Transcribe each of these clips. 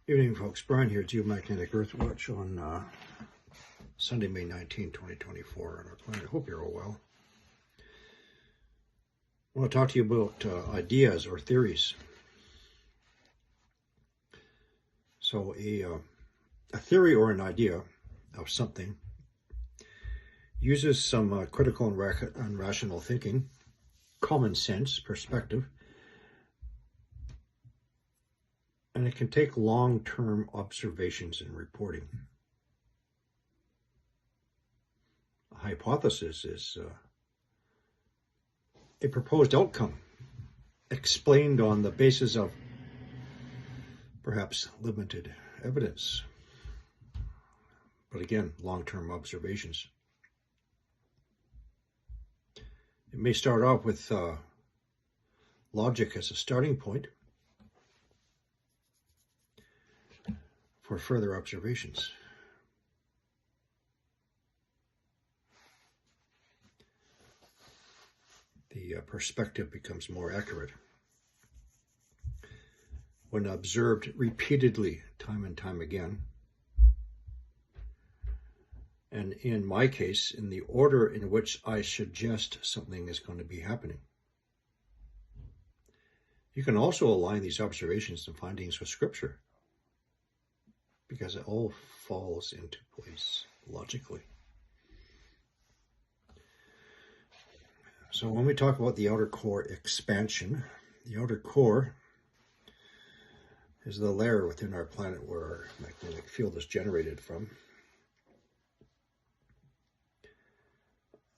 Evening, folks. Brian here, Geomagnetic Earthwatch on Sunday, May 19, 2024 on our planet. I hope you're all well. I want to talk to you about ideas or theories. So a theory or an idea of something uses some critical and rational thinking, common sense, perspective, and it can take long-term observations and reporting. A hypothesis is a proposed outcome explained on the basis of perhaps limited evidence, but again, long-term observations. It may start off with logic as a starting point for further observations. The perspective becomes more accurate when observed repeatedly, time and time again. And in my case, in the order in which I suggest something is going to be happening. You can also align these observations and findings with Scripture, because it all falls into place logically. So when we talk about the outer core expansion, the outer core is the layer within our planet where our magnetic field is generated from.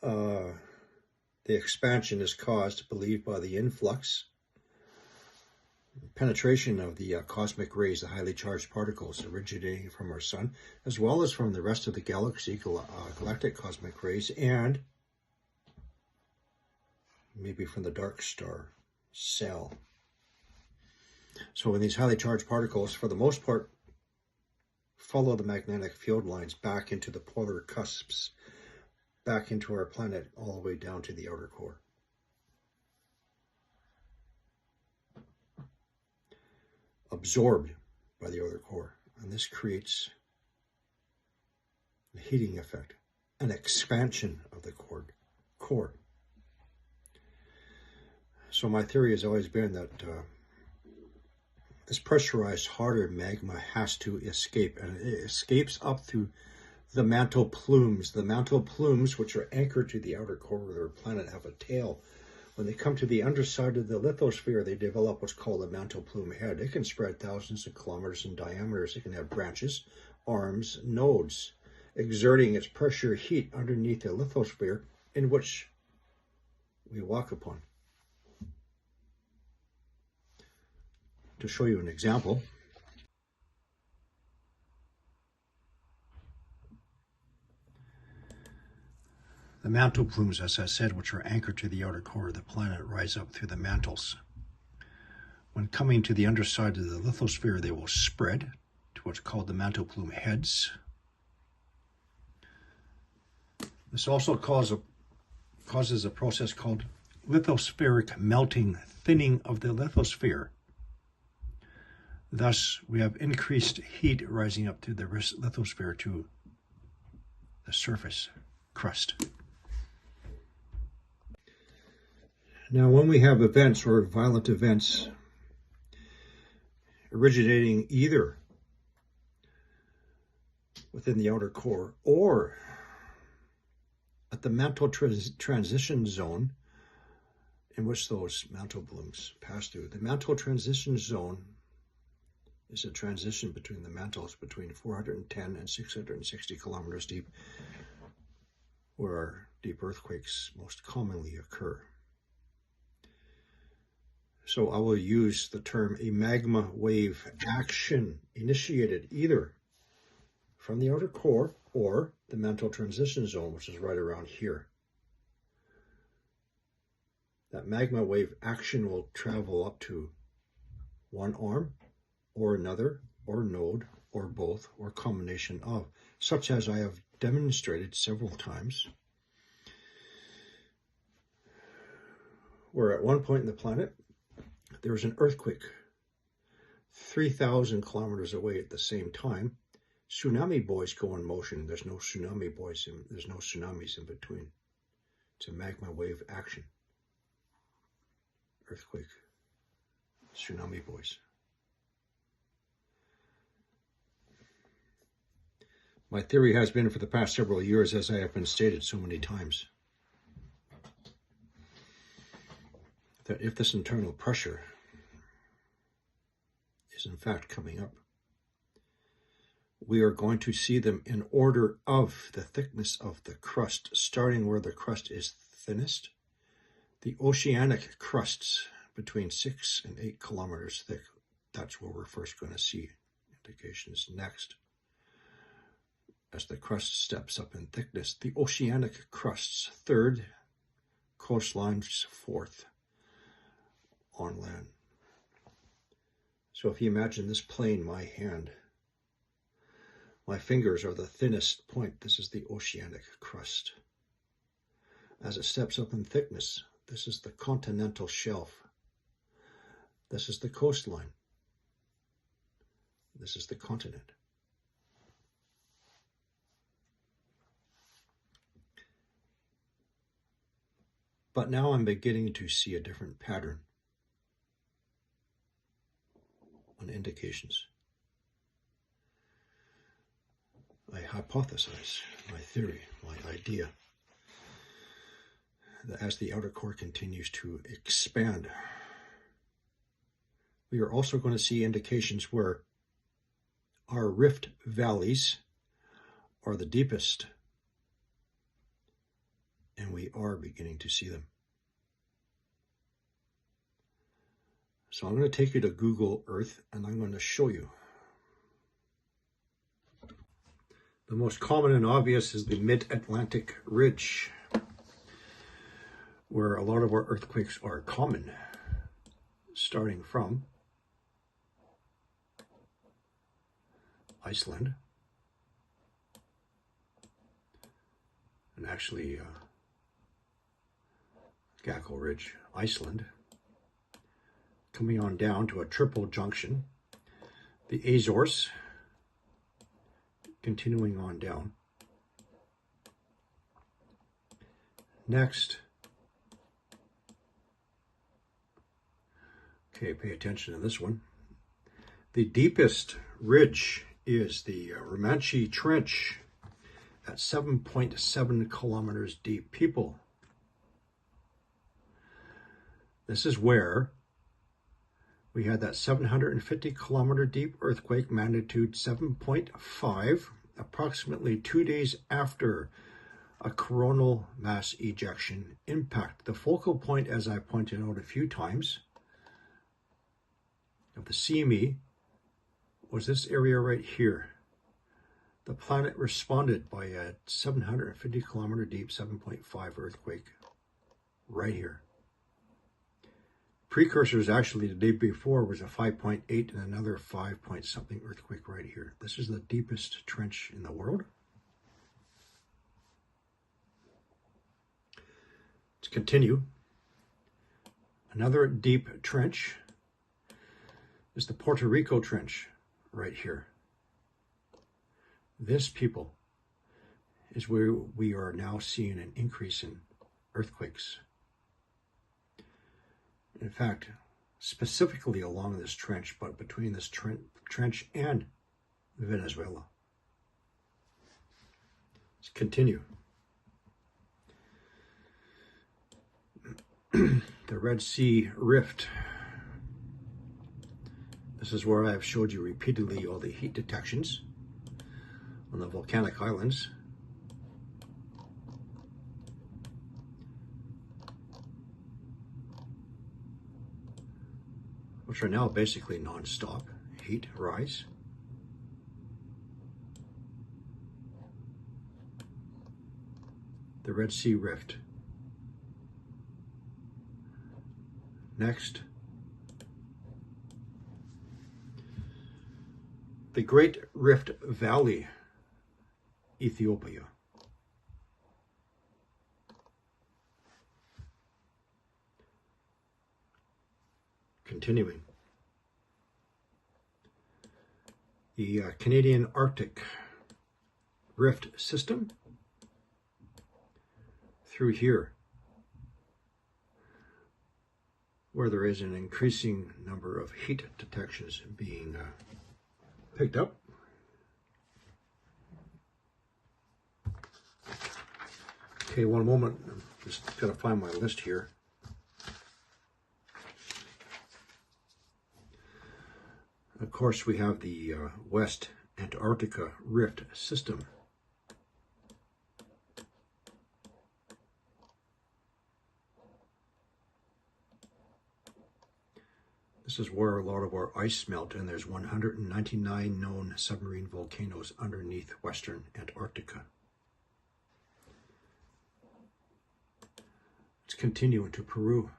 The expansion is caused, believed, by the influx, penetration of the cosmic rays, the highly charged particles originating from our sun, as well as from the rest of the galaxy, galactic cosmic rays, and maybe from the dark star cell. So when these highly charged particles, for the most part, follow the magnetic field lines back into the polar cusps, back into our planet, all the way down to the outer core. Absorbed by the outer core. And this creates a heating effect, an expansion of the core. So my theory has always been that this pressurized, harder magma has to escape, and it escapes up through the mantle plumes. The mantle plumes, which are anchored to the outer core of our planet, have a tail. When they come to the underside of the lithosphere, they develop what's called a mantle plume head. It can spread thousands of kilometers in diameter. It can have branches, arms, nodes, exerting its pressure heat underneath the lithosphere in which we walk upon. To show you an example, the mantle plumes, as I said, which are anchored to the outer core of the planet, rise up through the mantles. When coming to the underside of the lithosphere, they will spread to what's called the mantle plume heads. This also causes a process called lithospheric melting, thinning of the lithosphere. Thus, we have increased heat rising up through the lithosphere to the surface crust. Now, when we have events or violent events originating either within the outer core or at the mantle transition zone in which those mantle plumes pass through, the mantle transition zone is a transition between the mantles between 410 and 660 kilometers deep, where deep earthquakes most commonly occur. So I will use the term a magma wave action initiated either from the outer core or the mantle transition zone, which is right around here. That magma wave action will travel up to one arm, or another, or node, or both, or combination of, such as I have demonstrated several times, where at one point in the planet, there was an earthquake 3,000 kilometers away at the same time, tsunami boys go in motion. There's no tsunami boys, there's no tsunamis in between. It's a magma wave action. Earthquake, tsunami boys. My theory has been for the past several years, as I have been stated so many times, that if this internal pressure is in fact coming up, we are going to see them in order of the thickness of the crust, starting where the crust is thinnest. The oceanic crusts between 6 and 8 kilometers thick, that's where we're first going to see indications. Next, as the crust steps up in thickness, the oceanic crusts third, coastlines fourth on land. So if you imagine this plane, my hand, my fingers are the thinnest point. This is the oceanic crust. As it steps up in thickness, this is the continental shelf. This is the coastline. This is the continent. But now I'm beginning to see a different pattern on indications. I hypothesize, my theory, my idea, that as the outer core continues to expand, we are also going to see indications where our rift valleys are the deepest, and we are beginning to see them. So I'm going to take you to Google Earth, and I'm going to show you. The most common and obvious is the Mid-Atlantic Ridge, where a lot of our earthquakes are common, starting from Iceland, and actually Gackle Ridge, Iceland, coming on down to a triple junction, the Azores, continuing on down. Next, okay, pay attention to this one. The deepest ridge is the Romanche Trench at 7.7 kilometers deep. People, this is where we had that 750 kilometer deep earthquake, magnitude 7.5, approximately 2 days after a coronal mass ejection impact. The focal point, as I pointed out a few times, of the CME was this area right here. The planet responded by a 750 kilometer deep 7.5 earthquake right here. Precursors actually the day before was a 5.8 and another 5 point something earthquake right here. This is the deepest trench in the world. Let's continue. Another deep trench is the Puerto Rico Trench right here. This, people, is where we are now seeing an increase in earthquakes. In fact, specifically along this trench, but between this trench and Venezuela. Let's continue. The Red Sea Rift. This is where I have showed you repeatedly all the heat detections on the volcanic islands. Which are now basically non-stop heat rise. The Red Sea Rift. Next, the Great Rift Valley, Ethiopia. Continuing. the Canadian Arctic Rift System through here, where there is an increasing number of heat detections being picked up. Okay, one moment. I'm just got to find my list here. Of course, we have the West Antarctica Rift System. This is where a lot of our ice melt, and there's 199 known submarine volcanoes underneath Western Antarctica. Let's continue into Peru.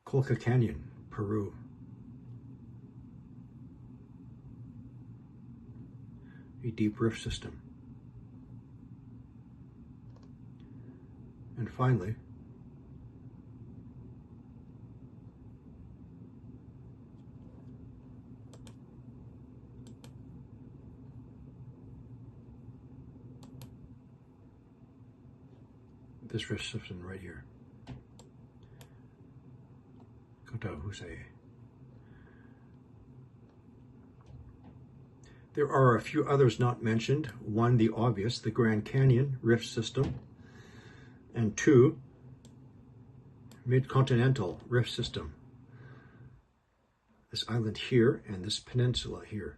Colca Canyon, Peru. A deep rift system. And finally, this rift system right here. There are a few others not mentioned. One, the obvious, the Grand Canyon Rift System. And two, Mid-Continental Rift System. This island here and this peninsula here.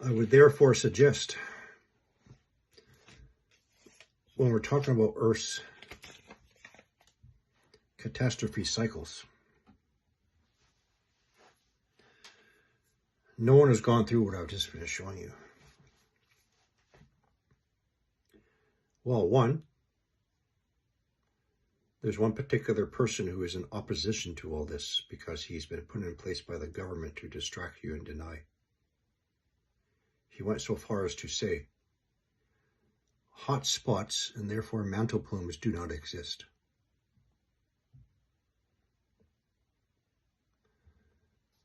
I would therefore suggest, when we're talking about Earth's catastrophe cycles, no one has gone through what I've just finished showing you. Well, one, there's one particular person who is in opposition to all this because he's been put in place by the government to distract you and deny. He went so far as to say, hot spots and therefore mantle plumes do not exist.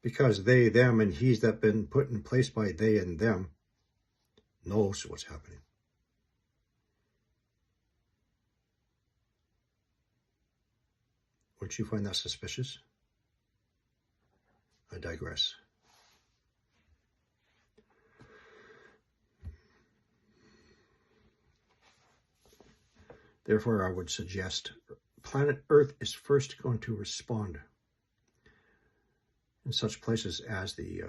Because they, them, and he's that been put in place by they and them knows what's happening. Wouldn't you find that suspicious? I digress. Therefore, I would suggest planet Earth is first going to respond in such places as the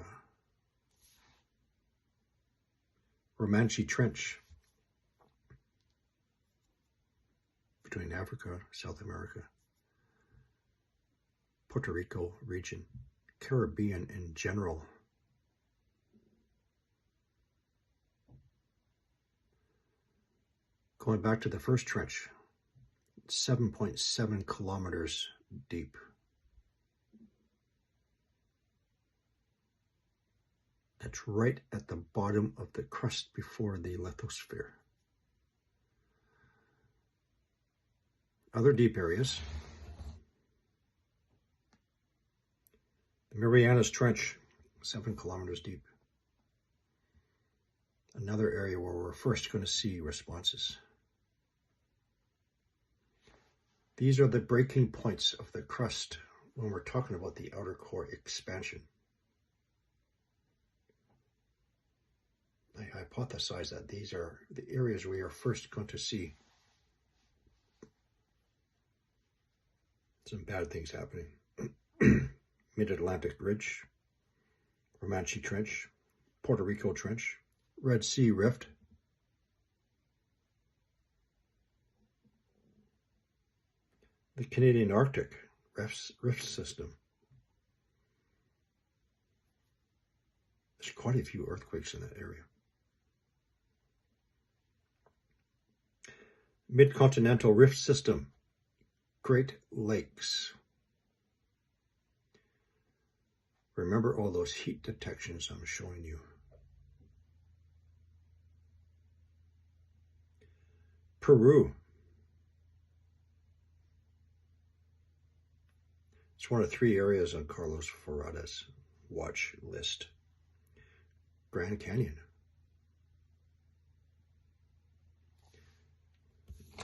Romanche Trench between Africa, South America, Puerto Rico region, Caribbean in general. Going back to the first trench, 7.7 kilometers deep. That's right at the bottom of the crust before the lithosphere. Other deep areas. The Marianas Trench, 7 kilometers deep. Another area where we're first going to see responses. These are the breaking points of the crust when we're talking about the outer core expansion. I hypothesize that these are the areas we are first going to see some bad things happening. Mid-Atlantic Ridge, Romanche Trench, Puerto Rico Trench, Red Sea Rift, the Canadian Arctic Rift System. There's quite a few earthquakes in that area. Mid-Continental Rift System, Great Lakes. Remember all those heat detections I'm showing you. Peru. It's one of 3 areas on Carlos Ferrada's watch list. Grand Canyon.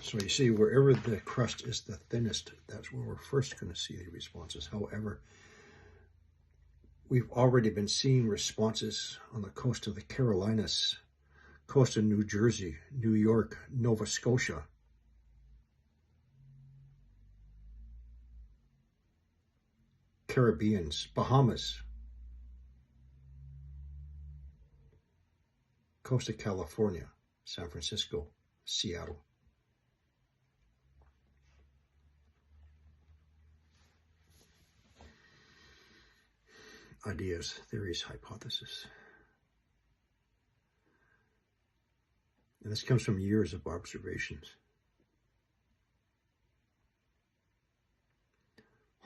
So you see, wherever the crust is the thinnest, that's where we're first going to see the responses. However, we've already been seeing responses on the coast of the Carolinas, coast of New Jersey, New York, Nova Scotia. Caribbeans, Bahamas, coast of California, San Francisco, Seattle. Ideas, theories, hypothesis. And this comes from years of observations.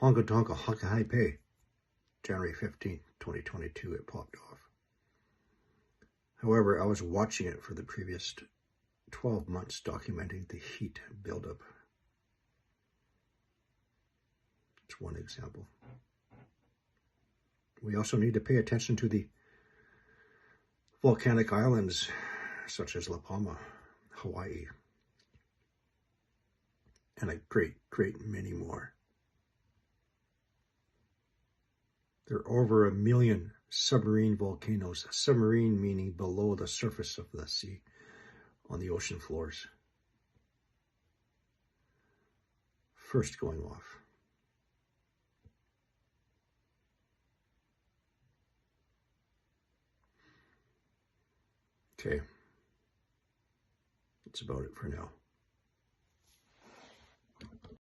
Honka Tonka Haka Haipe, January 15, 2022, it popped off. However, I was watching it for the previous 12 months, documenting the heat buildup. It's one example. We also need to pay attention to the volcanic islands, such as La Palma, Hawaii, and a great many more. There are over 1 million submarine volcanoes, submarine meaning below the surface of the sea, on the ocean floors. First going off. Okay, that's about it for now.